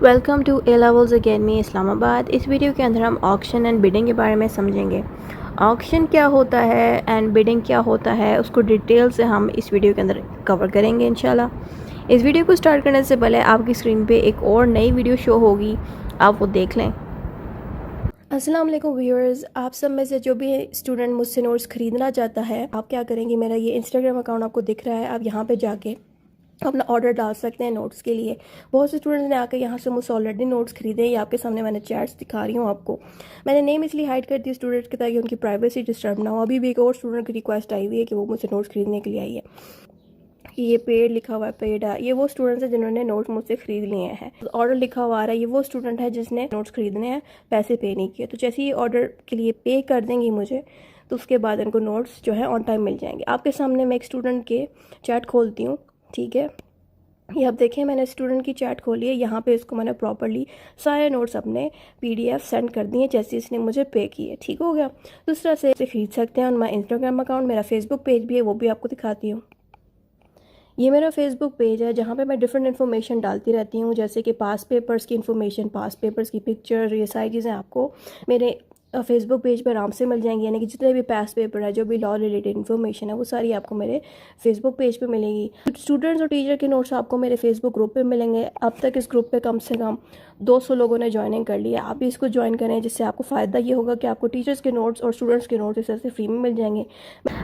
Welcome to A levels academy Islamabad. इस video के अंदर हम ऑक्शन एंड बिडिंग के बारे में समझेंगे। ऑक्शन क्या होता है एंड बिडिंग क्या होता है, उसको डिटेल से हम इस वीडियो के अंदर कवर करेंगे इंशाल्लाह। इस वीडियो को स्टार्ट करने से पहले आपकी स्क्रीन पे एक और नई वीडियो शो होगी, आप वो देख लें। अस्सलाम वालेकुम व्यूअर्स, आप सब में से जो भी स्टूडेंट मुझसे नोट्स ख़रीदना चाहता है, आप क्या करेंगे, मेरा ये इंस्टाग्राम अकाउंट आपको दिख रहा है, आप यहाँ पे जाके अपना ऑर्डर डाल सकते हैं नोट्स के लिए। बहुत से स्टूडेंट्स ने आकर यहाँ से मुझसे ऑलरेडी नोट्स खरीदे हैं। ये आपके सामने मैंने चैट्स दिखा रही हूँ आपको। मैंने नेम इसलिए हाइड कर दी स्टूडेंट्स के ताकि उनकी प्राइवेसी डिस्टर्ब ना हो। अभी भी एक और स्टूडेंट की रिक्वेस्ट आई हुई है कि वो मुझसे नोट्स खरीदने के लिए आई है कि ये पेड लिखा हुआ है, पेड है। ये वो स्टूडेंट्स हैं जिन्होंने नोट्स मुझसे खरीद लिए हैं। ऑर्डर लिखा हुआ आ रहा है, ये वो स्टूडेंट है जिसने नोट्स खरीदने हैं, पैसे पे नहीं किए। तो जैसे ही ऑर्डर के लिए पे कर देंगी मुझे, तो उसके बाद इनको नोट्स जो है ऑन टाइम मिल जाएंगे। आपके सामने मैं एक स्टूडेंट के चैट खोलती हूँ, ठीक है। ये आप देखें, मैंने स्टूडेंट की चैट खोली है। यहाँ पे इसको मैंने प्रॉपर्ली सारे नोट्स अपने PDF सेंड कर दिए जैसे इसने मुझे पे किए। ठीक हो गया। तो इस तरह से इसे खरीद सकते हैं ऑन माई इंस्टाग्राम अकाउंट। मेरा फेसबुक पेज भी है, वो भी आपको दिखाती हूँ। ये मेरा फेसबुक पेज है जहाँ पे मैं डिफरेंट इन्फॉर्मेशन डालती रहती हूँ, जैसे कि पास पेपर्स की इन्फॉर्मेशन, पास पेपर्स की पिक्चर, ये सारी चीज़ें आपको मेरे फेसबुक पेज पर आराम से मिल जाएंगी। यानी कि जितने भी पास पेपर है, जो भी लॉ रिलेटेड इन्फॉर्मेशन है, वो सारी आपको मेरे फेसबुक पेज पे मिलेगी। स्टूडेंट्स और टीचर के नोट्स आपको मेरे फेसबुक ग्रुप पे मिलेंगे। अब तक इस ग्रुप पे कम से कम 200 लोगों ने ज्वाइनिंग कर लिया। आप भी इसको ज्वाइन करें, जिससे आपको फ़ायदा ये होगा कि आपको टीचर्स के नोट्स और स्टूडेंट्स के नोट्स इस तरह से फ्री में मिल जाएंगे।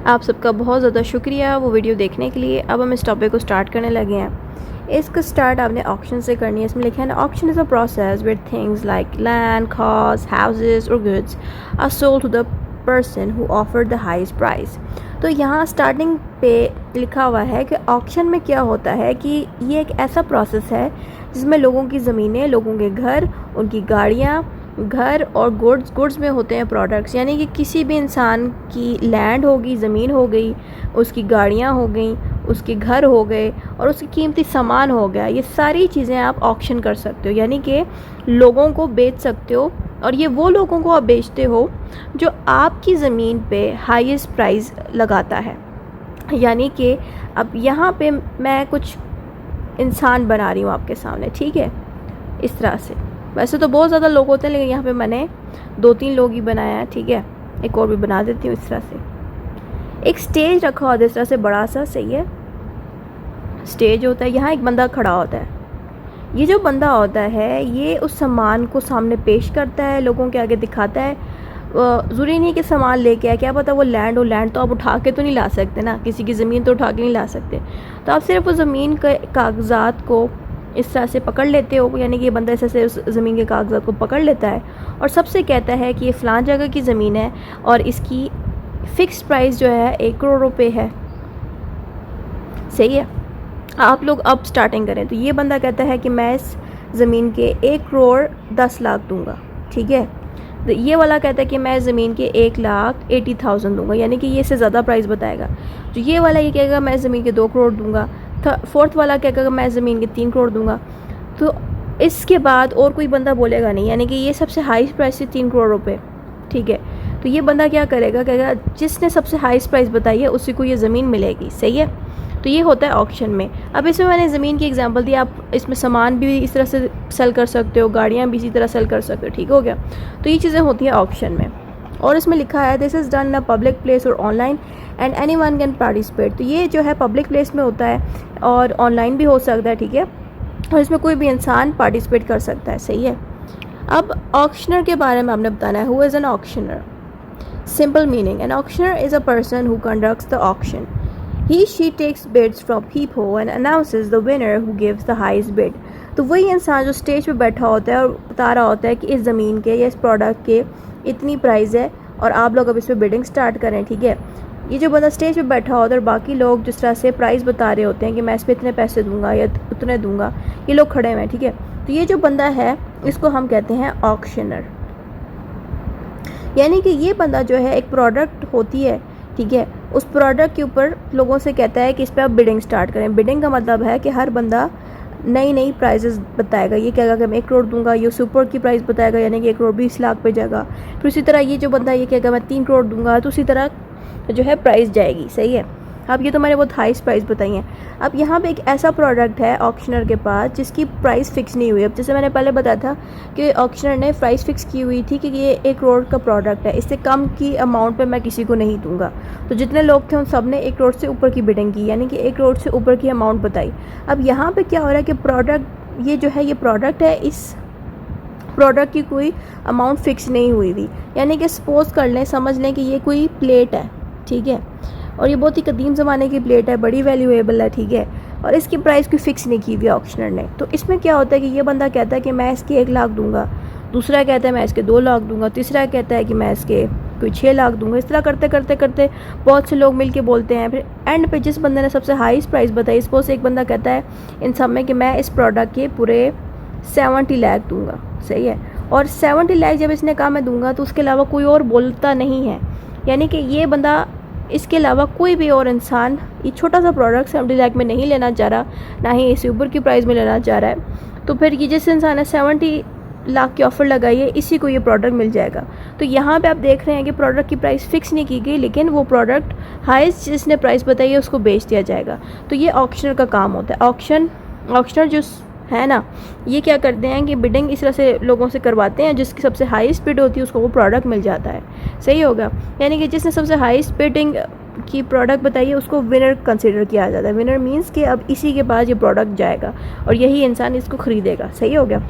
आप सबका बहुत ज़्यादा शुक्रिया वो वीडियो देखने के लिए। अब हम इस टॉपिक को स्टार्ट करने लगे हैं। इसका स्टार्ट आपने ऑक्शन से करनी है। इसमें लिखा है ना, auction is a process where things like land, cars, houses और goods are sold to the person who offered the highest price. तो यहाँ स्टार्टिंग पे लिखा हुआ है कि ऑक्शन में क्या होता है कि ये एक ऐसा प्रोसेस है जिसमें लोगों की ज़मीनें, लोगों के घर, उनकी गाड़ियाँ, घर और गुड्स में होते हैं प्रोडक्ट्स। यानी कि किसी भी इंसान की लैंड होगी, ज़मीन हो गई, उसकी गाड़ियाँ हो गई, उसके घर हो गए और उसकी कीमती सामान हो गया। ये सारी चीज़ें आप ऑक्शन कर सकते हो, यानी कि लोगों को बेच सकते हो। और ये वो लोगों को आप बेचते हो जो आपकी ज़मीन पे हाईएस्ट प्राइस लगाता है। यानी कि अब यहाँ पे मैं कुछ इंसान बना रही हूँ आपके सामने, ठीक है, इस तरह से। वैसे तो बहुत ज़्यादा लोग होते हैं, लेकिन यहाँ पे मैंने 2-3 लोग ही बनाया है, ठीक है। एक और भी बना देती हूँ इस तरह से। एक स्टेज रखा होता है इस तरह से बड़ा सा, सही है। स्टेज होता है, यहाँ एक बंदा खड़ा होता है। ये जो बंदा होता है, ये उस सामान को सामने पेश करता है, लोगों के आगे दिखाता है। ज़रूरी नहीं कि सामान लेके आए, क्या पता वो लैंड हो। लैंड तो आप उठा के तो नहीं ला सकते ना, किसी की ज़मीन तो उठा के नहीं ला सकते। तो आप सिर्फ उस ज़मीन के कागजात को इस तरह से पकड़ लेते हो। यानी कि ये बंदा इस तरह से उस ज़मीन के कागजात को पकड़ लेता है और सबसे कहता है कि ये फ़लाँ जगह की ज़मीन है और इसकी फ़िक्स्ड प्राइस जो है 1 करोड़ रुपए है, सही है। आप लोग अब स्टार्टिंग करें, तो ये बंदा कहता है कि मैं इस ज़मीन के 1 करोड़ 10 लाख दूंगा, ठीक है। तो ये वाला कहता है कि मैं ज़मीन के 1,80,000 दूंगा, यानी कि ये इससे ज़्यादा प्राइस बताएगा। तो ये वाला ये कहेगा मैं ज़मीन के 2 करोड़ दूंगा। फोर्थ वाला क्या कहेगा, मैं ज़मीन के 3 करोड़ दूंगा। तो इसके बाद और कोई बंदा बोलेगा नहीं, यानी कि ये सबसे हाईएस्ट प्राइस है 3 करोड़ रुपए, ठीक है। तो ये बंदा क्या करेगा, कहेगा जिसने सबसे हाईएस्ट प्राइस बताई है उसी को ये ज़मीन मिलेगी, सही है। तो ये होता है ऑक्शन में। अब इसमें मैंने ज़मीन की एग्जांपल दी, आप इसमें सामान भी इस तरह से सेल कर सकते हो, गाड़ियाँ भी इसी तरह सेल कर सकते हो, ठीक हो गया। तो ये चीज़ें होती हैं ऑक्शन में। और इसमें लिखा है this is done in a public place और online and anyone can participate. तो ये जो है पब्लिक प्लेस में होता है और ऑनलाइन भी हो सकता है, ठीक है। और इसमें कोई भी इंसान पार्टिसिपेट कर सकता है, सही है। अब ऑक्शनर के बारे में आपने बताना है। Who is an auctioneer? Simple meaning, an auctioneer is a person who conducts the auction. She takes bids from people and announces the winner who gives the highest bid। तो वही इंसान जो स्टेज पे बैठा होता है और बता रहा होता है कि इस ज़मीन के या इस प्रोडक्ट के इतनी प्राइस है और आप लोग अब इस पर बिडिंग स्टार्ट करें, ठीक है। ये जो बंदा स्टेज पे बैठा होता है और बाकी लोग जिस तरह से प्राइस बता रहे होते हैं कि मैं इस पर इतने पैसे दूंगा या उतने दूंगा, ये लोग खड़े हुए हैं, ठीक है। तो ये जो बंदा है इसको हम कहते हैं ऑक्शनर। यानी कि ये बंदा जो है, एक प्रोडक्ट होती है, ठीक है, उस प्रोडक्ट के ऊपर लोगों से कहता है कि इस पर आप बिडिंग स्टार्ट करें। बिडिंग का मतलब है कि हर बंदा नई नई प्राइजेस बताएगा। ये कहेगा कि मैं 1 करोड़ दूंगा, ये सुपर की प्राइस बताएगा, यानी कि 1 करोड़ 20 लाख पे जाएगा। फिर उसी तरह ये जो बंदा ये कहेगा मैं 3 करोड़ दूंगा, तो उसी तरह जो है प्राइस जाएगी, सही है। अब ये तो मैंने बहुत हाईस्ट प्राइस बताई है। अब यहाँ पे एक ऐसा प्रोडक्ट है ऑक्शनर के पास जिसकी प्राइस फिक्स नहीं हुई। अब जैसे मैंने पहले बताया था कि ऑक्शनर ने प्राइस फिक्स की हुई थी कि ये 1 करोड़ का प्रोडक्ट है, इससे कम की अमाउंट पे मैं किसी को नहीं दूंगा। तो जितने लोग थे उन सब ने 1 करोड़ से ऊपर की बिडिंग की, यानी कि 1 करोड़ से ऊपर की अमाउंट बताई। अब यहाँ पर क्या हो रहा है कि प्रोडक्ट ये जो है ये प्रोडक्ट है, इस प्रोडक्ट की कोई अमाउंट फिक्स नहीं हुई थी। यानी कि सपोज़ कर लें, समझ लें कि ये कोई प्लेट है, ठीक है, और ये बहुत ही कदीम ज़माने की प्लेट है, बड़ी वैल्यूएबल है, ठीक है, और इसकी प्राइस कोई फ़िक्स नहीं की हुई ऑक्शनर ने। तो इसमें क्या होता है कि ये बंदा कहता है कि मैं इसके 1 लाख दूंगा, दूसरा कहता है मैं इसके 2 लाख दूंगा, तीसरा कहता है कि मैं इसके कोई 6 लाख दूंगा। इस तरह करते करते करते बहुत से लोग मिलके बोलते हैं। फिर एंड पे जिस बंदे ने सबसे हाईएस्ट प्राइस बताई, सपोज एक बंदा कहता है इन सब में कि मैं इस प्रोडक्ट के पूरे 70 लाख दूंगा, सही है, और 70 लाख जब इसने कहा मैं दूंगा तो उसके अलावा कोई और बोलता नहीं है। यानी कि ये बंदा, इसके अलावा कोई भी और इंसान ये छोटा सा प्रोडक्ट 70 लाख में नहीं लेना चाह रहा, ना ही इससे ऊपर की प्राइस में लेना चाह रहा है। तो फिर ये जिस इंसान ने 70 लाख की ऑफ़र लगाई है, इसी को ये प्रोडक्ट मिल जाएगा। तो यहाँ पे आप देख रहे हैं कि प्रोडक्ट की प्राइस फ़िक्स नहीं की गई, लेकिन वो प्रोडक्ट हाईएस्ट जिसने प्राइस बताई है उसको बेच दिया जाएगा। तो ये ऑक्शनर का काम होता है। ऑक्शनर जो है ना, ये क्या करते हैं कि बिडिंग इस तरह से लोगों से करवाते हैं, जिसकी सबसे हाईएस्ट बिड होती है उसको वो प्रोडक्ट मिल जाता है, सही होगा। यानी कि जिसने सबसे हाईएस्ट बिडिंग की प्रोडक्ट बताई है उसको विनर कंसिडर किया जाता है। विनर मींस कि अब इसी के पास ये प्रोडक्ट जाएगा और यही इंसान इसको ख़रीदेगा, सही हो गया।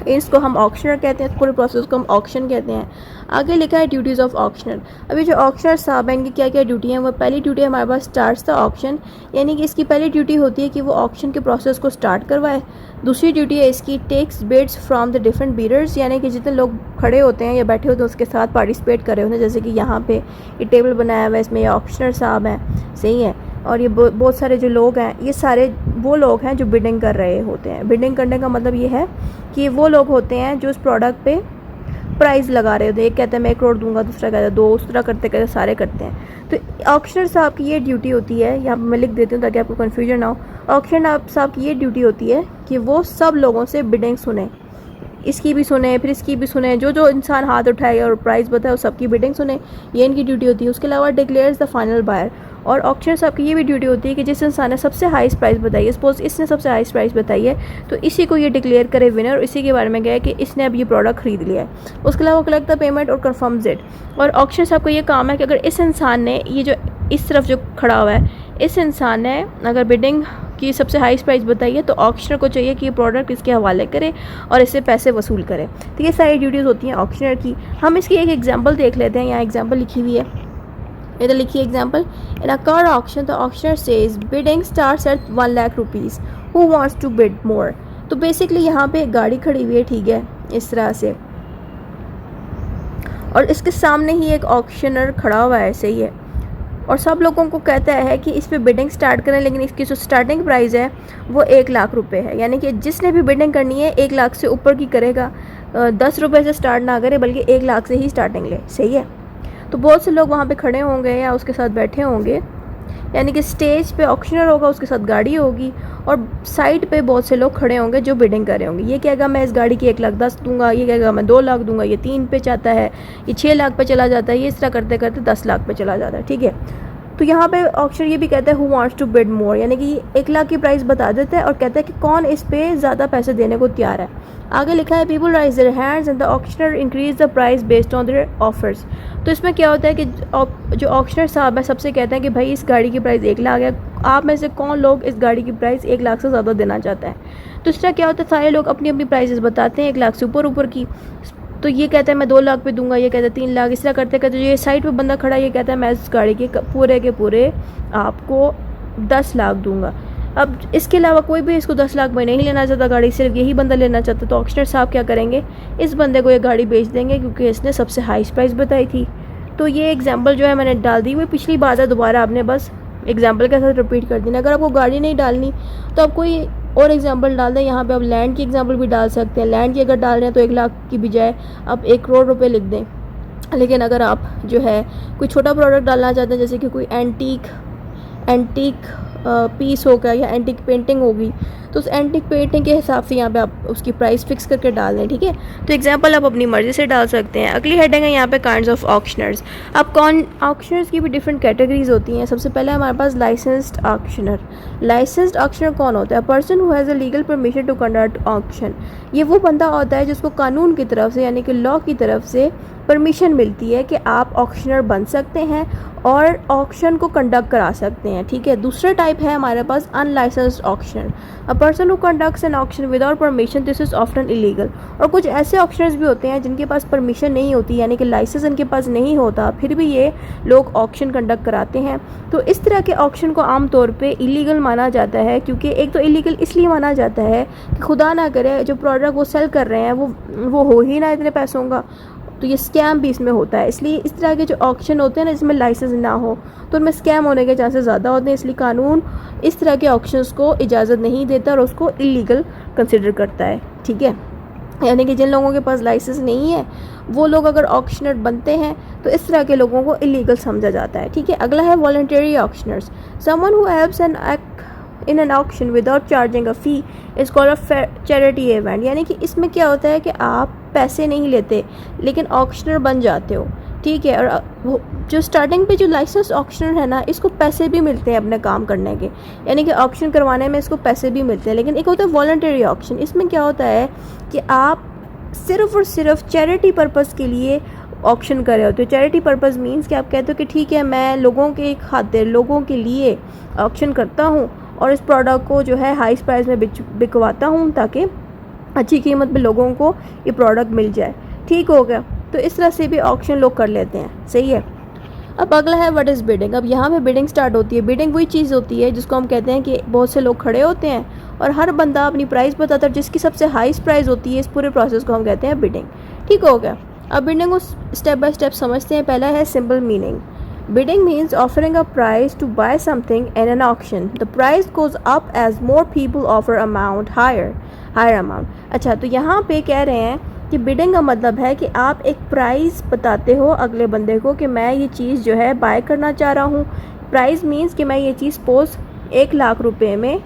इसको हम ऑक्शनर कहते हैं, पूरे प्रोसेस को हम ऑक्शन कहते हैं। आगे लिखा है ड्यूटीज़ ऑफ ऑक्शनर। अभी जो ऑक्शनर साहब हैं इनकी क्या क्या ड्यूटी हैं, वो पहली ड्यूटी हमारे पास स्टार्ट्स द ऑक्शन, यानी कि इसकी पहली ड्यूटी होती है कि वो ऑक्शन के प्रोसेस को स्टार्ट करवाए। दूसरी ड्यूटी है इसकी takes bids from the different bidders, यानी कि जितने लोग खड़े होते हैं या बैठे होते हैं उसके साथ पार्टिसिपेट कर रहे होते हैं। जैसे कि यहाँ पे ये टेबल बनाया हुआ है, इसमें ये ऑक्शनर साहब हैं, सही है, और ये बहुत सारे जो लोग हैं ये सारे वो लोग हैं जो बिडिंग कर रहे होते हैं। बिडिंग करने का मतलब ये है कि वो लोग होते हैं जो उस प्रोडक्ट पे प्राइस लगा रहे होते हैं। एक कहता है मैं 1 करोड़ दूंगा, दूसरा कहता है 2, उस तरह करते करते सारे करते हैं। तो ऑक्शनर साहब की ये ड्यूटी होती है, यहाँ पर मैं लिख देती हूँ ताकि आपको कन्फ्यूजन ना हो। ऑक्शनर साहब की ये ड्यूटी होती है कि वो सब लोगों से बिडिंग सुने, इसकी भी सुने, फिर इसकी भी सुने, जो जो इंसान हाथ उठाए और प्राइस बताए वो सबकी बिडिंग सुने, ये इनकी ड्यूटी होती है। उसके अलावा डिक्लेयर्स द फाइनल बायर, और ऑक्शनर साहब की ये भी ड्यूटी होती है कि जिस इंसान ने सबसे हाईएस्ट प्राइस बताई है, सपोज इसने सबसे हाईएस्ट प्राइस बताई है, तो इसी को ये डिक्लेयर करे विनर, और इसी के बारे में गया कि इसने अब ये प्रोडक्ट खरीद लिया है। उसके अलावा कलेक्ट द पेमेंट और कन्फर्म्स इट। और ऑक्शनर साहब का ये काम है कि अगर इस इंसान ने, ये जो इस तरफ जो खड़ा हुआ है, इस इंसान ने अगर बिडिंग की सबसे हाईएस्ट प्राइस बताई है तो ऑक्शनर को चाहिए कि ये प्रोडक्ट इसके हवाले करे और इससे पैसे वसूल करे। तो ये सारी ड्यूटीज़ होती हैं ऑक्शनर की। हम इसकी एक एग्जांपल देख लेते हैं। यहाँ एग्जांपल लिखी हुई है, इधर लिखी है example. In a car auction the auctioneer says bidding starts at 1 lakh rupees, who wants to bid more. तो बेसिकली यहाँ पे एक गाड़ी खड़ी हुई है, ठीक है, इस तरह से, और इसके सामने ही एक ऑक्शनर खड़ा हुआ है, सही है, और सब लोगों को कहता है कि इस पे बिडिंग स्टार्ट करें, लेकिन इसकी जो स्टार्टिंग प्राइस है वो 1 लाख रुपए है। यानी कि जिसने भी बिडिंग करनी है 1 लाख से ऊपर की करेगा, 10 रुपये से स्टार्ट ना करे बल्कि 1 लाख से ही स्टार्टिंग ले, सही है। तो बहुत से लोग वहाँ पे खड़े होंगे या उसके साथ बैठे होंगे, यानी कि स्टेज पे ऑक्शनर होगा, उसके साथ गाड़ी होगी, और साइड पे बहुत से लोग खड़े होंगे जो बिडिंग कर रहे होंगे। ये कहेगा मैं इस गाड़ी की 1,10,000 दूंगा, ये कहेगा मैं 2 लाख दूंगा, ये 3 पे चाहता है, ये 6 लाख पे चला जाता है, ये इस तरह करते करते 10 लाख पे चला जाता है, ठीक है। तो यहाँ पे ऑक्शनर ये भी कहता है हु वांट्स टू बिड मोर, यानी कि 1 लाख की प्राइस बता देता है और कहता है कि कौन इस पे ज़्यादा पैसे देने को तैयार है। आगे लिखा है people rise their hands and the auctioneer increase the price based on their offers. तो इसमें क्या होता है कि जो ऑक्शनर साहब है सबसे कहते हैं कि भाई इस गाड़ी की प्राइस 1 लाख है, आप में से कौन लोग इस गाड़ी की प्राइस 1 लाख से ज़्यादा देना चाहता है। तो इस तरह क्या होता है, सारे लोग अपनी अपनी प्राइसेस बताते हैं 1 लाख से ऊपर की। तो ये कहता है मैं 2 लाख पे दूंगा, ये कहता है 3 लाख, इस तरह करते करते ये साइड पे बंदा खड़ा है, ये कहता है मैं इस गाड़ी के पूरे आपको 10 लाख दूंगा। अब इसके अलावा कोई भी इसको 10 लाख में नहीं लेना चाहता गाड़ी, सिर्फ यही बंदा लेना चाहता। तो ऑक्शनर साहब क्या करेंगे, इस बंदे को ये गाड़ी बेच देंगे क्योंकि इसने सबसे हाईएस्ट प्राइस बताई थी। तो ये एग्जाम्पल जो है मैंने डाल दी, वो पिछली बात है, दोबारा आपने बस एग्जाम्पल के साथ रिपीट कर देना। अगर आपको गाड़ी नहीं डालनी तो आप कोई और एग्जांपल डाल दें। यहाँ पे आप लैंड की एग्जांपल भी डाल सकते हैं। लैंड की अगर डाल रहे हैं तो 1 लाख की बजाय आप 1 करोड़ रुपए लिख दें। लेकिन अगर आप जो है कोई छोटा प्रोडक्ट डालना चाहते हैं, जैसे कि कोई एंटीक पीस होगा या एंटिक पेंटिंग होगी, तो उस एंटिक पेंटिंग के हिसाब से यहाँ पे आप उसकी प्राइस फिक्स करके डाल दें, ठीक है। तो एग्जांपल आप अपनी मर्ज़ी से डाल सकते हैं। अगली हेडिंग है यहाँ पे काइंड्स ऑफ ऑक्शनर्स। अब कौन ऑक्शनर्स की भी डिफरेंट कैटेगरीज होती हैं। सबसे पहले हमारे पास लाइसेंस्ड ऑक्शनर। लाइसेंस्ड ऑक्शनर कौन होता है? Person who has a legal permission to conduct auction. ये वो बंदा होता है जिसको कानून की तरफ से यानी कि लॉ की तरफ से परमिशन मिलती है कि आप ऑक्शनर बन सकते हैं और ऑक्शन को कंडक्ट करा सकते हैं, ठीक है। दूसरा टाइप है हमारे पास unlicensed auctioneer. A person who conducts an auction without permission, this is often illegal. और कुछ ऐसे ऑक्शनर्स भी होते हैं जिनके पास परमिशन नहीं होती, यानी कि लाइसेंस इनके पास नहीं होता, फिर भी ये लोग ऑक्शन कंडक्ट कराते हैं। तो इस तरह के ऑक्शन को आमतौर पे इलीगल माना जाता है, क्योंकि एक तो इलीगल इसलिए माना जाता है कि खुदा ना करे जो प्रोडक्ट वो सेल कर रहे हैं वो हो ही ना इतने पैसों का, तो ये स्कैम भी इसमें होता है। इसलिए इस तरह के जो ऑक्शन होते हैं ना जिसमें लाइसेंस ना हो, तो उनमें स्कैम होने के चांसेस ज़्यादा होते हैं। इसलिए कानून इस तरह के ऑक्शंस को इजाज़त नहीं देता और उसको इलीगल कंसिडर करता है, ठीक है। यानी कि जिन लोगों के पास लाइसेंस नहीं है वो लोग अगर ऑक्शनर बनते हैं तो इस तरह के लोगों को इलीगल समझा जाता है, ठीक है। अगला है voluntary auctioneers. Someone who helps and act in an auction without charging a fee is called a charity event. यानी कि इसमें क्या होता है कि आप पैसे नहीं लेते लेकिन ऑक्शनर बन जाते हो, ठीक है। और वो जो स्टार्टिंग पे जो लाइसेंस ऑक्शनर है ना, इसको पैसे भी मिलते हैं अपने काम करने के, यानी कि ऑक्शन करवाने में इसको पैसे भी मिलते हैं। लेकिन एक होता है वॉलंटरी ऑक्शन। इसमें क्या होता है कि आप सिर्फ़ और सिर्फ चैरिटी पर्पज़ के लिए ऑक्शन कर रहे होते हो। चैरिटी पर्पज़ मीन्स कि आप कहते हो कि ठीक है मैं लोगों के खातिर लोगों के लिए ऑक्शन करता हूँ और इस प्रोडक्ट को जो है हाई प्राइस में बिकवाता हूँ ताकि अच्छी कीमत पे लोगों को ये प्रोडक्ट मिल जाए, ठीक हो गया। तो इस तरह से भी ऑक्शन लोग कर लेते हैं, सही है। अब अगला है व्हाट इज़ बिडिंग। अब यहाँ पे बिडिंग स्टार्ट होती है। बिडिंग वही चीज़ होती है जिसको हम कहते हैं कि बहुत से लोग खड़े होते हैं और हर बंदा अपनी प्राइस बताता है, जिसकी सबसे हाईएस्ट प्राइस होती है। इस पूरे प्रोसेस को हम कहते हैं बिडिंग, ठीक हो गया। अब बिडिंग को स्टेप बाय स्टेप समझते हैं। पहला है simple meaning. Bidding means offering a price to buy something in an auction. The price goes up as more people offer higher amount. अच्छा, तो यहाँ पे कह रहे हैं कि बिडिंग का मतलब है कि आप एक प्राइस बताते हो अगले बंदे को कि मैं ये चीज़ जो है बाय करना चाह रहा हूँ। प्राइस मीन्स कि मैं ये चीज़ सपोज 1 लाख रुपए में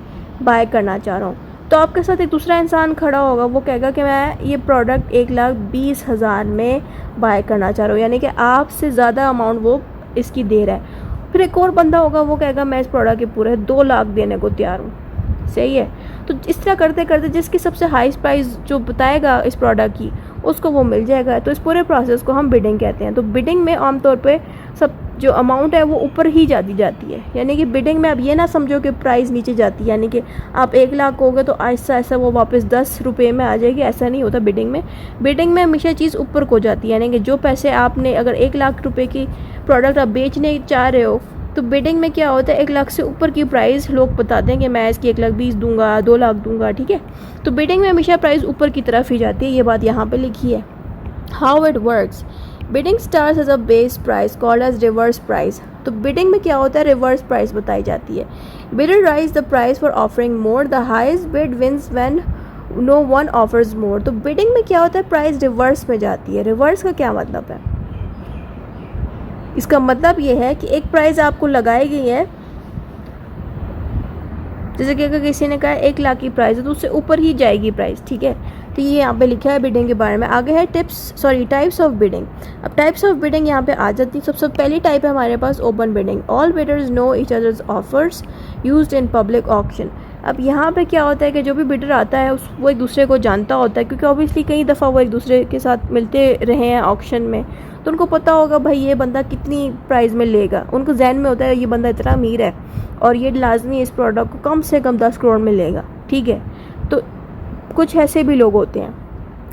बाय करना चाह रहा हूँ। तो आपके साथ एक दूसरा इंसान खड़ा होगा, वो कहेगा कि मैं ये प्रोडक्ट 1,20,000 में बाय करना चाह रहा हूँ, यानी कि आपसे ज़्यादा अमाउंट वो इसकी दे रहा है। फिर एक और बंदा होगा, वो कहेगा मैं इस प्रोडक्ट के पूरे 2 लाख देने को तैयार हूँ, सही है। तो इस तरह करते करते जिसकी सबसे हाईएस्ट प्राइस जो बताएगा इस प्रोडक्ट की उसको वो मिल जाएगा। तो इस पूरे प्रोसेस को हम बिडिंग कहते हैं। तो बिडिंग में आमतौर पे सब जो अमाउंट है वो ऊपर ही जाती है, यानी कि बिडिंग में आप ये ना समझो कि प्राइस नीचे जाती है, यानी कि आप 1 लाख होगे तो ऐसा ऐसा वो वापस 10 रुपये में आ जाएगी, ऐसा नहीं होता बिडिंग में। बिडिंग में हमेशा चीज़ ऊपर को जाती है, यानी कि जो पैसे आपने अगर 1 लाख रुपये की प्रोडक्ट आप बेचने चाह रहे हो तो बिडिंग में क्या होता है 1 लाख से ऊपर की प्राइस लोग बताते हैं कि मैं इसकी 1,20,000 दूंगा, 2 लाख दूंगा, ठीक है। तो बिडिंग में हमेशा प्राइस ऊपर की तरफ ही जाती है, ये बात यहाँ पे लिखी है। How it works. Bidding starts as a base price called as reverse price. तो बिडिंग में क्या होता है, रिवर्स प्राइस बताई जाती है। Bidder rise the price for offering more, the highest bid wins when no one offers more. तो bidding में क्या होता है, प्राइस रिवर्स में जाती है। रिवर्स का क्या मतलब है, इसका मतलब ये है कि एक प्राइस आपको लगाई गई है, जैसे कि अगर किसी ने कहा 1 लाख की प्राइस है तो उससे ऊपर ही जाएगी प्राइस, ठीक है। तो ये यहाँ पे लिखा है बिडिंग के बारे में। आगे है टाइप्स ऑफ बिडिंग। अब टाइप्स ऑफ बिडिंग यहाँ पे आ जाती है। सबसे पहली टाइप है हमारे पास open bidding. All bidders know each others offers used in public auction. अब यहाँ पे क्या होता है कि जो भी बिडर आता है वो एक दूसरे को जानता होता है, क्योंकि ऑब्वियसली कई दफ़ा वो एक दूसरे के साथ मिलते रहे हैं ऑक्शन में, तो उनको पता होगा भाई ये बंदा कितनी प्राइस में लेगा। उनको जहन में होता है ये बंदा इतना अमीर है और ये लाजमी इस प्रोडक्ट को कम से कम 10 करोड़ में लेगा, ठीक है। तो कुछ ऐसे भी लोग होते हैं।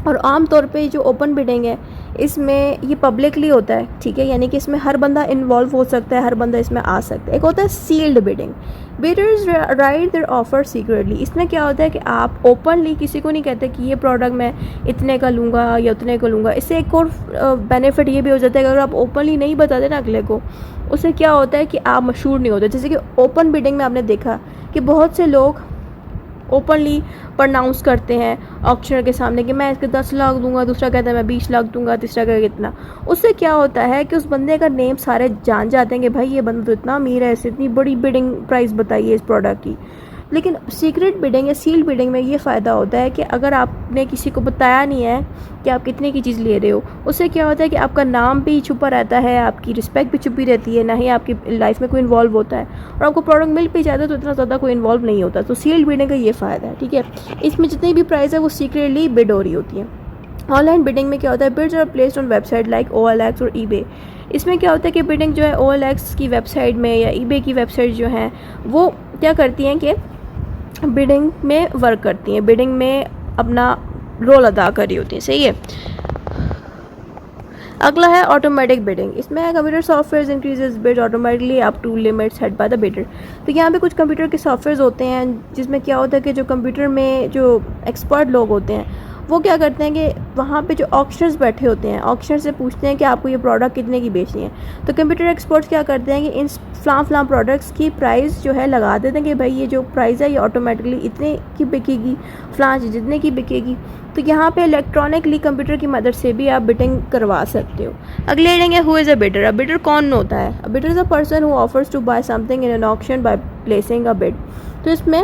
और आम तौर पे जो ओपन बिडिंग है इसमें ये पब्लिकली होता है, ठीक है, यानी कि इसमें हर बंदा इन्वॉल्व हो सकता है, हर बंदा इसमें आ सकता है। एक होता है sealed bidding. Bidders write their offer secretly. इसमें क्या होता है कि आप ओपनली किसी को नहीं कहते कि ये प्रोडक्ट मैं इतने का लूँगा या उतने का लूँगा। इससे एक और बेनिफिट ये भी हो जाता है कि अगर आप ओपनली नहीं बताते ना अगले को, उससे क्या होता है कि आप मशहूर नहीं होते। जैसे कि ओपन बिडिंग में आपने देखा कि बहुत से लोग ओपनली प्रनाउंस करते हैं ऑक्शनर के सामने कि मैं इसके 10 लाख दूंगा, दूसरा कहता है मैं 20 लाख दूंगा, तीसरा कहता है कितना। उससे क्या होता है कि उस बंदे का नेम सारे जान जाते हैं कि भाई ये बंदा तो इतना अमीर है, इससे इतनी बड़ी बिडिंग प्राइस बताई है इस प्रोडक्ट की। लेकिन सीक्रेट बिडिंग या सील्ड बिडिंग में ये फ़ायदा होता है कि अगर आपने किसी को बताया नहीं है कि आप कितने की चीज़ ले रहे हो, उससे क्या होता है कि आपका नाम भी छुपा रहता है, आपकी रिस्पेक्ट भी छुपी रहती है, ना ही आपकी लाइफ में कोई इन्वॉल्व होता है, और आपको प्रोडक्ट मिल भी जाता है तो इतना ज़्यादा कोई इन्वॉल्व नहीं होता। तो सील्ड बिडिंग का ये फ़ायदा है, ठीक है। इसमें जितनी भी प्राइस है वो सीक्रेटली बिड हो रही होती है। ऑनलाइन बिडिंग में क्या होता है, bids are placed on website like OLX और eBay। इसमें क्या होता है कि बिडिंग जो है OLX की वेबसाइट में या eBay की वेबसाइट जो है वो क्या करती हैं कि बिडिंग में वर्क करती हैं, बिडिंग में अपना रोल अदा कर रही होती हैं, सही है। अगला है ऑटोमेटिक बिडिंग। इसमें computer software increases bid automatically up to limits set by the bidder. तो यहाँ पे कुछ कंप्यूटर के सॉफ्टवेयर होते हैं जिसमें क्या होता है कि जो कंप्यूटर में जो एक्सपर्ट लोग होते हैं वो क्या करते हैं कि वहाँ पे जो ऑक्शनर्स बैठे होते हैं, ऑक्शनर से पूछते हैं कि आपको ये प्रोडक्ट कितने की बेचनी है। तो कंप्यूटर एक्सपर्ट्स क्या करते हैं कि इन फलां प्रोडक्ट्स की प्राइस जो है लगा देते हैं कि भाई ये जो प्राइस है ये ऑटोमेटिकली इतने की बिकेगी, फलां चीज़ जितने की बिकेगी। तो यहाँ पे इलेक्ट्रॉनिकली कंप्यूटर की मदद से भी आप बिडिंग करवा सकते हो। अगले हेडिंग है who is a bidder. A bidder कौन होता है? A bidder is a person who offers to buy something in an auction by placing a bid. तो इसमें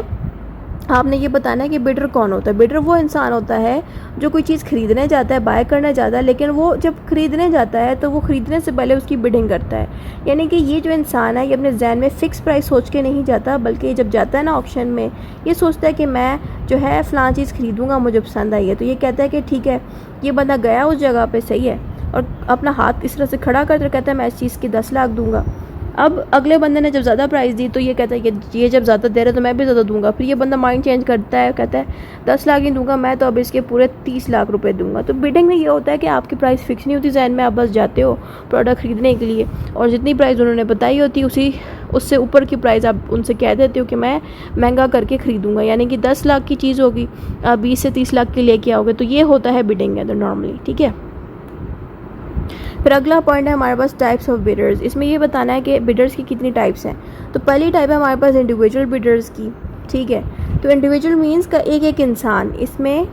आपने ये बताना है कि बिडर कौन होता है। बिडर वो इंसान होता है जो कोई चीज़ खरीदने जाता है, बाय करने जाता है, लेकिन वो जब खरीदने जाता है तो वो खरीदने से पहले उसकी बिडिंग करता है। यानी कि ये जो इंसान है ये अपने जहन में फ़िक्स प्राइस सोच के नहीं जाता, बल्कि जब जाता है ना ऑक्शन में, ये सोचता है कि मैं जो है फ़लाँ चीज़ खरीदूँगा, मुझे पसंद आई है। तो ये कहता है कि ठीक है, ये बंदा गया उस जगह पर, सही है, और अपना हाथ इस तरह से खड़ा करके कहता है मैं इस चीज़ की 10 लाख दूँगा। अब अगले बंदे ने जब ज़्यादा प्राइस दी तो ये कहता है कि ये जब ज़्यादा दे रहा है तो मैं भी ज़्यादा दूंगा। फिर ये बंदा माइंड चेंज करता है, कहता है 10 लाख ही दूंगा मैं, तो अब इसके पूरे 30 लाख रुपए दूंगा। तो बिडिंग में ये होता है कि आपकी प्राइस फिक्स नहीं होती जहन में, आप बस जाते हो प्रोडक्ट खरीदने के लिए और जितनी प्राइस उन्होंने बताई होती है उससे ऊपर की प्राइस आप उनसे कह देते हो कि मैं महंगा करके खरीदूँगा। यानी कि 10 लाख की चीज़ होगी, आप 20 से 30 लाख की लेके आओगे। तो ये होता है बिडिंग है तो नॉर्मली, ठीक है। फिर अगला पॉइंट है हमारे पास टाइप्स ऑफ बिडर्स। इसमें ये बताना है कि बिडर्स की कितनी टाइप्स हैं। तो पहली टाइप है हमारे पास इंडिविजुअल बिडर्स की, ठीक है। तो इंडिविजुअल मीन्स का एक इंसान, इसमें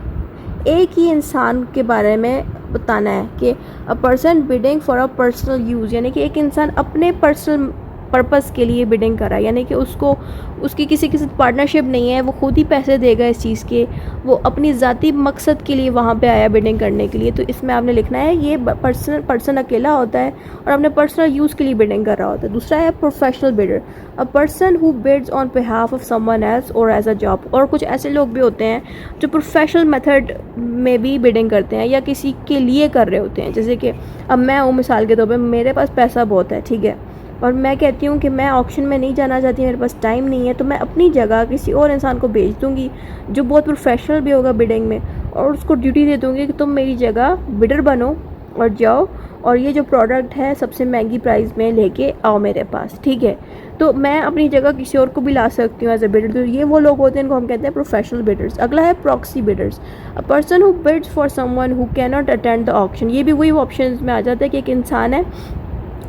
एक ही इंसान के बारे में बताना है कि a person bidding for a personal use, यानी कि एक इंसान अपने पर्सनल पर्पस के लिए बिडिंग कर रहा है, यानी कि उसकी किसी के साथ पार्टनरशिप नहीं है, वो खुद ही पैसे देगा इस चीज़ के, वो अपनी ज़ाती मकसद के लिए वहाँ पे आया बिडिंग करने के लिए। तो इसमें आपने लिखना है ये पर्सन अकेला होता है और अपने पर्सनल यूज़ के लिए बिडिंग कर रहा होता है। दूसरा है professional bidder, a person who bids on behalf of someone else और एज अ जॉब। और कुछ ऐसे लोग भी होते हैं जो प्रोफेशनल मेथड में भी बिडिंग करते हैं या किसी के लिए कर रहे होते हैं। जैसे कि अब मैं हूँ, मिसाल के तौर पर मेरे पास पैसा बहुत है, ठीक है, और मैं कहती हूँ कि मैं ऑक्शन में नहीं जाना चाहती, मेरे पास टाइम नहीं है, तो मैं अपनी जगह किसी और इंसान को भेज दूँगी जो बहुत प्रोफेशनल भी होगा बिडिंग में, और उसको ड्यूटी दे दूँगी कि तुम मेरी जगह बिडर बनो और जाओ और ये जो प्रोडक्ट है सबसे महंगी प्राइस में लेके आओ मेरे पास, ठीक है। तो मैं अपनी जगह किसी और को भी ला सकती हूँ एज ए बिडर। तो ये वो लोग होते हैं इनको हम कहते हैं प्रोफेशनल बिडर्स। अगला है proxy bidders, a person who bids for someone who can not attend the auction. ये भी वही ऑप्शन में आ जाता है कि एक इंसान है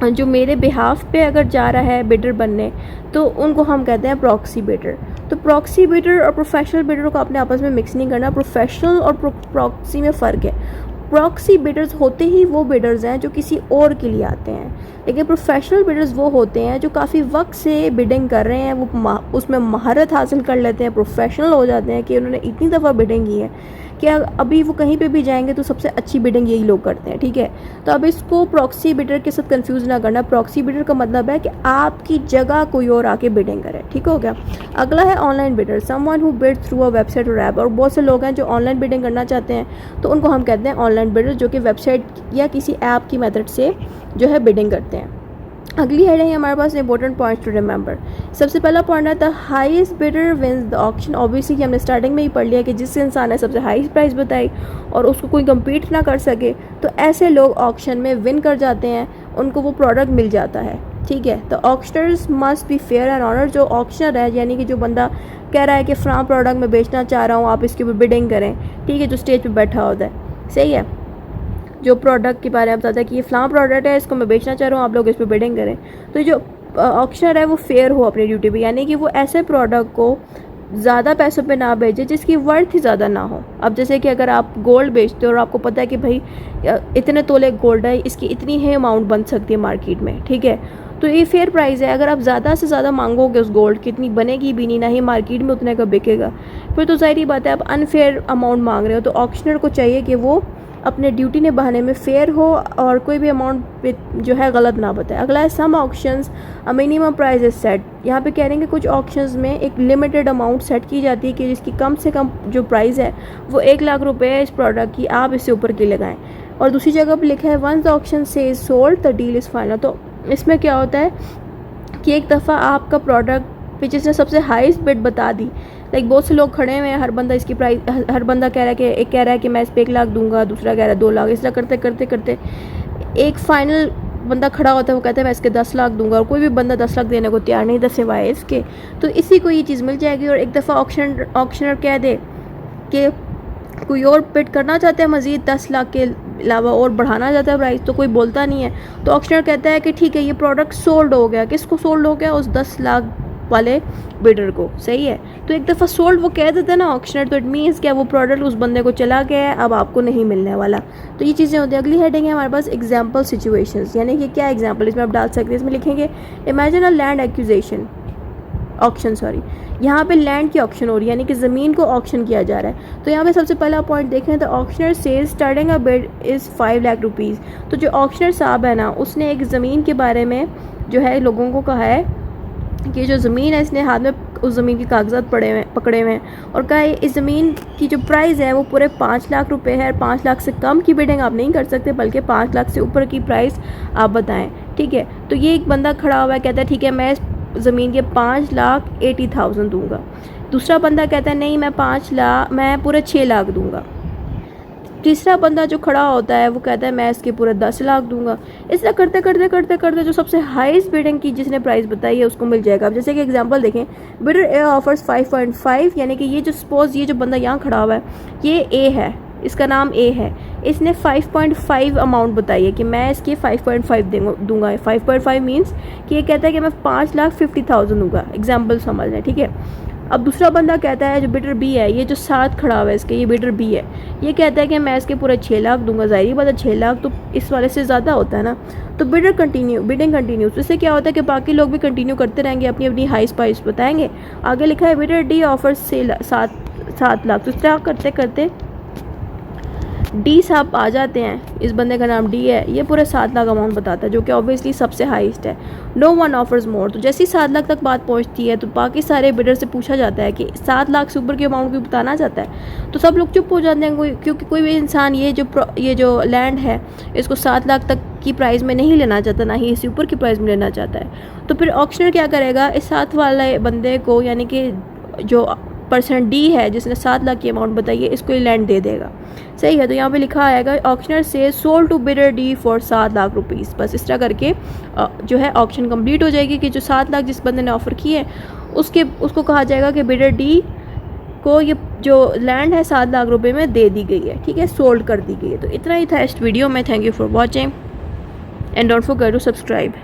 जो मेरे बिहाफ पे अगर जा रहा है बिडर बनने, तो उनको हम कहते हैं प्रॉक्सी बिडर। तो प्रॉक्सी बिडर और प्रोफेशनल बिडर को अपने आपस में मिक्स नहीं करना। प्रोफेशनल और प्रॉक्सी में फ़र्क है। प्रॉक्सी बिडर्स होते ही वो बिडर्स हैं जो किसी और के लिए आते हैं, लेकिन प्रोफेशनल बिडर्स वो होते हैं जो काफ़ी वक्त से बिडिंग कर रहे हैं, वो उसमें महारत हासिल कर लेते हैं, प्रोफेशनल हो जाते हैं कि उन्होंने इतनी दफ़ा बिडिंग की है कि अभी वो कहीं पे भी जाएंगे तो सबसे अच्छी बिडिंग यही लोग करते हैं, ठीक है। तो अब इसको प्रॉक्सी बिडर के साथ कंफ्यूज ना करना। प्रॉक्सी बिडर का मतलब है कि आपकी जगह कोई और आके बिडिंग करे, ठीक हो गया। अगला है online bidder, someone who bid through a website और ऐप। और बहुत से लोग हैं जो ऑनलाइन बिडिंग करना चाहते हैं, तो उनको हम कहते हैं ऑनलाइन बिडर, जो कि वेबसाइट या किसी ऐप की मेथड से जो है बिडिंग करते हैं। अगली हेडिंग है हमारे पास इंपॉर्टेंट पॉइंट्स टू रिमेंबर। सबसे पहला पॉइंट है the highest bidder wins the auction. Obviously हमने स्टार्टिंग में ही पढ़ लिया कि जिस इंसान ने सबसे हाईएस्ट प्राइस बताई और उसको कोई कम्पीट ना कर सके, तो ऐसे लोग ऑक्शन में विन कर जाते हैं, उनको वो प्रोडक्ट मिल जाता है, ठीक है। तो auctioneers must be fair and honour. जो ऑक्शनर है यानी कि जो बंदा कह रहा है कि फ्रां प्रोडक्ट मैं बेचना चाह रहा हूँ, आप इसके ऊपर बिडिंग करें, ठीक है, जो स्टेज पर बैठा होता है, सही है, जो प्रोडक्ट के बारे में बताता है कि ये फ्लां प्रोडक्ट है, इसको मैं बेचना चाह रहा हूँ, आप लोग इस पर बिडिंग करें। तो जो ऑक्शनर है वो फेयर हो अपनी ड्यूटी पे, यानी कि वो ऐसे प्रोडक्ट को ज़्यादा पैसों पे ना बेचें जिसकी वर्थ ही ज़्यादा ना हो। अब जैसे कि अगर आप गोल्ड बेचते हो और आपको पता है कि भाई इतने तोले गोल्ड है, इसकी इतनी ही अमाउंट बन सकती है मार्केट में, ठीक है, तो ये फेयर प्राइस है। अगर आप ज़्यादा से ज़्यादा मांगोगे उस गोल्ड की, इतनी बनेगी भी नहीं, ना ही मार्केट में उतने का बिकेगा, फिर तो ज़ाहिर बात है आप अनफेयर अमाउंट मांग रहे हो। तो ऑक्शनर को चाहिए कि वो अपने ड्यूटी निभाने में फेयर हो और कोई भी अमाउंट पे जो है गलत ना बताए। अगला है some auctions a minimum price is set. यहाँ पे कह रहे हैं कि कुछ ऑक्शंस में एक लिमिटेड अमाउंट सेट की जाती है कि जिसकी कम से कम जो प्राइस है वो 1 लाख रुपए है इस प्रोडक्ट की, आप इससे ऊपर की लगाएं। और दूसरी जगह पर लिखा है once the auction says sold the deal is final. तो इसमें क्या होता है कि एक दफ़ा आपका प्रोडक्ट पे जिसने सबसे हाईएस्ट बिड बता दी, लाइक बहुत से लोग खड़े हुए हैं, हर बंदा इसकी प्राइस, हर बंदा कह रहा है कि एक कह रहा है कि मैं इस पर 1 लाख दूंगा, दूसरा कह रहा है 2 लाख, इस तरह करते करते करते एक फाइनल बंदा खड़ा होता है, वो कहता है मैं इसके 10 लाख दूंगा, और कोई भी बंदा 10 लाख देने को तैयार नहीं 10 सिवाय इसके। तो इसी को ये चीज़ मिल जाएगी। और एक दफ़ा ऑक्शनर कह दे कि कोई और बिड करना चाहता है मज़ीद 10 लाख के अलावा और बढ़ाना चाहता है प्राइस, तो कोई बोलता नहीं है। तो ऑक्शनर कहता है कि ठीक है ये प्रोडक्ट सोल्ड हो गया। किसको सोल्ड हो गया? उस 10 लाख वाले बिडर को, सही है। तो एक दफ़ा सोल्ड वो कह देता है ना ऑक्शनर, तो इट मीन्स क्या वो प्रोडक्ट उस बंदे को चला गया है, अब आपको नहीं मिलने वाला। तो ये चीज़ें होती हैं। अगली हेडिंग है हमारे पास एग्जाम्पल सिचुएशंस, यानी कि क्या एग्जाम्पल इसमें आप डाल सकते हैं। इसमें लिखेंगे imagine a land acquisition auction, sorry, यहाँ पे लैंड की ऑक्शन हो रही है, यानी कि ज़मीन को ऑक्शन किया जा रहा है। तो यहाँ पे सबसे पहला पॉइंट देखें तो auctioneer says starting a bid is 5 lakh rupees. तो जो ऑक्शनर साहब है ना, उसने एक ज़मीन के बारे में जो है लोगों को कहा है कि जो ज़मीन है, इसने हाथ में उस ज़मीन के कागजात पकड़े हुए हैं और कहा है इस ज़मीन की जो प्राइस है वो पूरे 5 लाख रुपए है। 5 लाख से कम की बिडिंग आप नहीं कर सकते, बल्कि 5 लाख से ऊपर की प्राइस आप बताएं, ठीक है। तो ये एक बंदा खड़ा हुआ है, कहता है ठीक है मैं इस ज़मीन के 5,80,000 दूंगा। दूसरा बंदा कहता है नहीं मैं पूरे 6 लाख दूंगा। तीसरा बंदा जो खड़ा होता है वो कहता है मैं इसके पूरे 10 लाख दूंगा। इस तरह करते करते करते करते जो सबसे हाईएस्ट बिडिंग की जिसने प्राइस बताई है उसको मिल जाएगा। अब जैसे कि एग्जांपल देखें, बिडर ए ऑफर्स 5.5, यानी कि ये जो सपोज ये जो बंदा यहाँ खड़ा हुआ है ये ए है, इसका नाम ए है, इसने 5.5 अमाउंट बताई है कि मैं इसके 5.5 दूंगा। 5.5 मीन्स कि ये कहता है कि मैं 5,50,000 दूंगा, एग्जाम्पल समझ लें, ठीक है। अब दूसरा बंदा कहता है जो बिडर बी है, ये जो साथ खड़ा हुआ है इसके, ये बिडर बी है, ये कहता है कि मैं इसके पूरे 6 लाख दूंगा। ज़ाहिर बात है 6 लाख तो इस वाले से ज़्यादा होता है ना। तो बिडिंग कंटिन्यू, तो इससे क्या होता है कि बाकी लोग भी कंटिन्यू करते रहेंगे, अपनी अपनी हाईएस्ट प्राइस बताएंगे। आगे लिखा है बिडर डी ऑफर 7 लाख। तो इस तरह करते करते डी साहब आ जाते हैं, इस बंदे का नाम डी है, ये पूरे 7 लाख अमाउंट बताता है जो कि ऑब्वियसली सबसे हाईएस्ट है। No one offers more. तो जैसे ही 7 लाख तक बात पहुंचती है तो बाकी सारे बिडर से पूछा जाता है कि 7 लाख से ऊपर के अमाउंट भी बताना चाहता है। तो सब लोग चुप हो जाते हैं, क्योंकि कोई भी इंसान ये जो लैंड है इसको 7 लाख तक की प्राइस में नहीं लेना चाहता, ना ही इससे ऊपर की प्राइस में लेना चाहता है। तो फिर ऑक्शनर क्या करेगा, इस 7 वाले बंदे को, यानी कि जो पर्सन डी है जिसने 7 लाख की अमाउंट बताई है, इसको लैंड दे देगा, सही है। तो यहाँ पे लिखा आएगा ऑक्शनर से sold to bidder D for 7 lakh rupees. बस इस तरह करके जो है ऑक्शन कंप्लीट हो जाएगी कि जो 7 लाख जिस बंदे ने ऑफ़र की है उसको कहा जाएगा कि बिडर डी को ये जो लैंड है 7 लाख रुपए में दे दी गई है, ठीक है, सोल्ड कर दी गई है। तो इतना ही था इस वीडियो में। Thank you for watching and don't forget to subscribe.